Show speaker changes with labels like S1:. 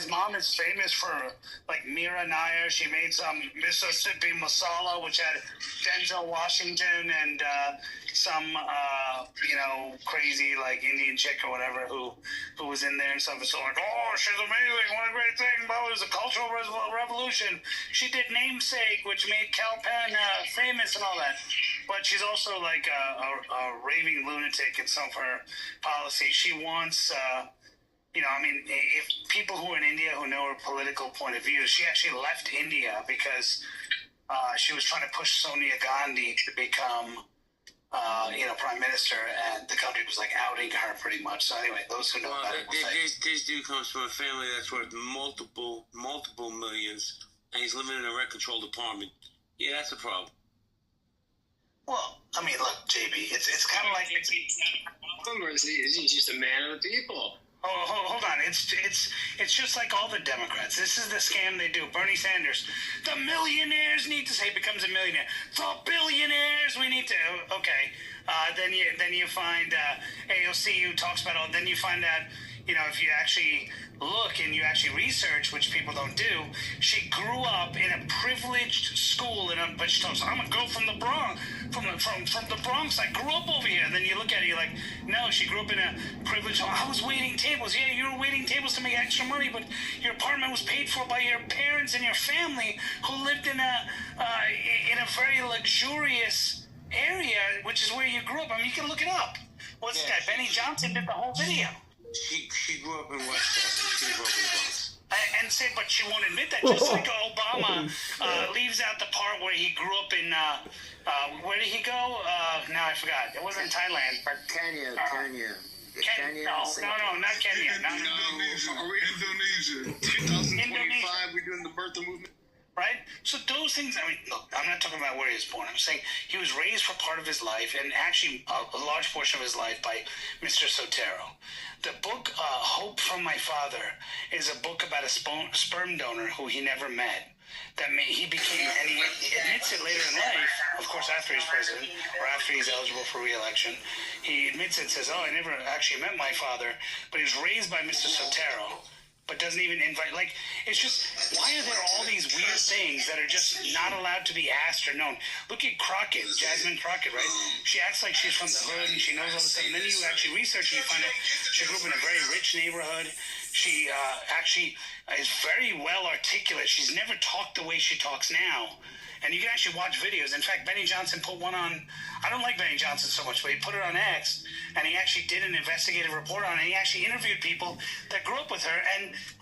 S1: mom is famous for like Mira Nair. She made some Mississippi masala, which had Denzel Washington and some crazy like Indian chick or whatever who was in there and stuff. So like, oh, she's amazing. What a great thing. Well, it was a cultural revolution. She did Namesake, which made Kal Penn famous and all that. But she's also like a raving lunatic in some of her policies. She wants, if people who are in India who know her political point of view, she actually left India because she was trying to push Sonia Gandhi to become, prime minister, and the country was like outing her pretty much. So anyway, those who know about it will say.
S2: This dude comes from a family that's worth multiple millions, and he's living in a rent-controlled apartment. Yeah, that's a problem.
S1: Well, I mean, look, JB, it's kind of like
S3: Is he just a man of the people?
S1: Oh, hold on. It's just like all the Democrats. This is the scam they do. Bernie Sanders, the millionaires need to say becomes a millionaire. The billionaires we need to. Okay. Then you find AOC who talks about all. Then you find out, if you actually look and you actually research, which people don't do, she grew up in a privileged school, but she talks, I'm a girl from the Bronx, from the Bronx. I grew up over here. And then you look at it, you're like, no, she grew up in a privileged home. I was waiting tables. Yeah, you were waiting tables to make extra money, but your apartment was paid for by your parents and your family who lived in a very luxurious area, which is where you grew up. I mean, you can look it up. What's that? Benny Johnson did the whole video.
S2: She grew up in Westchester. She grew up in the Bronx.
S1: But she won't admit that. Just like Obama leaves out the part where he grew up in. Where did he go? Now I forgot. It wasn't Thailand.
S2: Kenya.
S1: No, not Kenya. No.
S4: Indonesia. 2025, we're doing the birther movement.
S1: Right? So those things, look, I'm not talking about where he was born. I'm saying he was raised for part of his life, and actually a large portion of his life, by Mr. Sotero. The book, Hope from My Father, is a book about a sperm donor who he never met. He became, and he admits it later in life, of course after he's president, or after he's eligible for re-election. He admits it, says, I never actually met my father, but he was raised by Mr. Sotero. But doesn't even invite, it's just, why are there all these weird things that are just not allowed to be asked or known? Look at Crockett, Jasmine Crockett, right? She acts like she's from the hood and she knows all this stuff. And then you actually research and you find out she grew up in a very rich neighborhood. She actually is very well articulate. She's never talked the way she talks now. And you can actually watch videos. In fact, Benny Johnson put one on, I don't like Benny Johnson so much, but he put it on X, and he actually did an investigative report on it. He actually interviewed people that grew up with her, and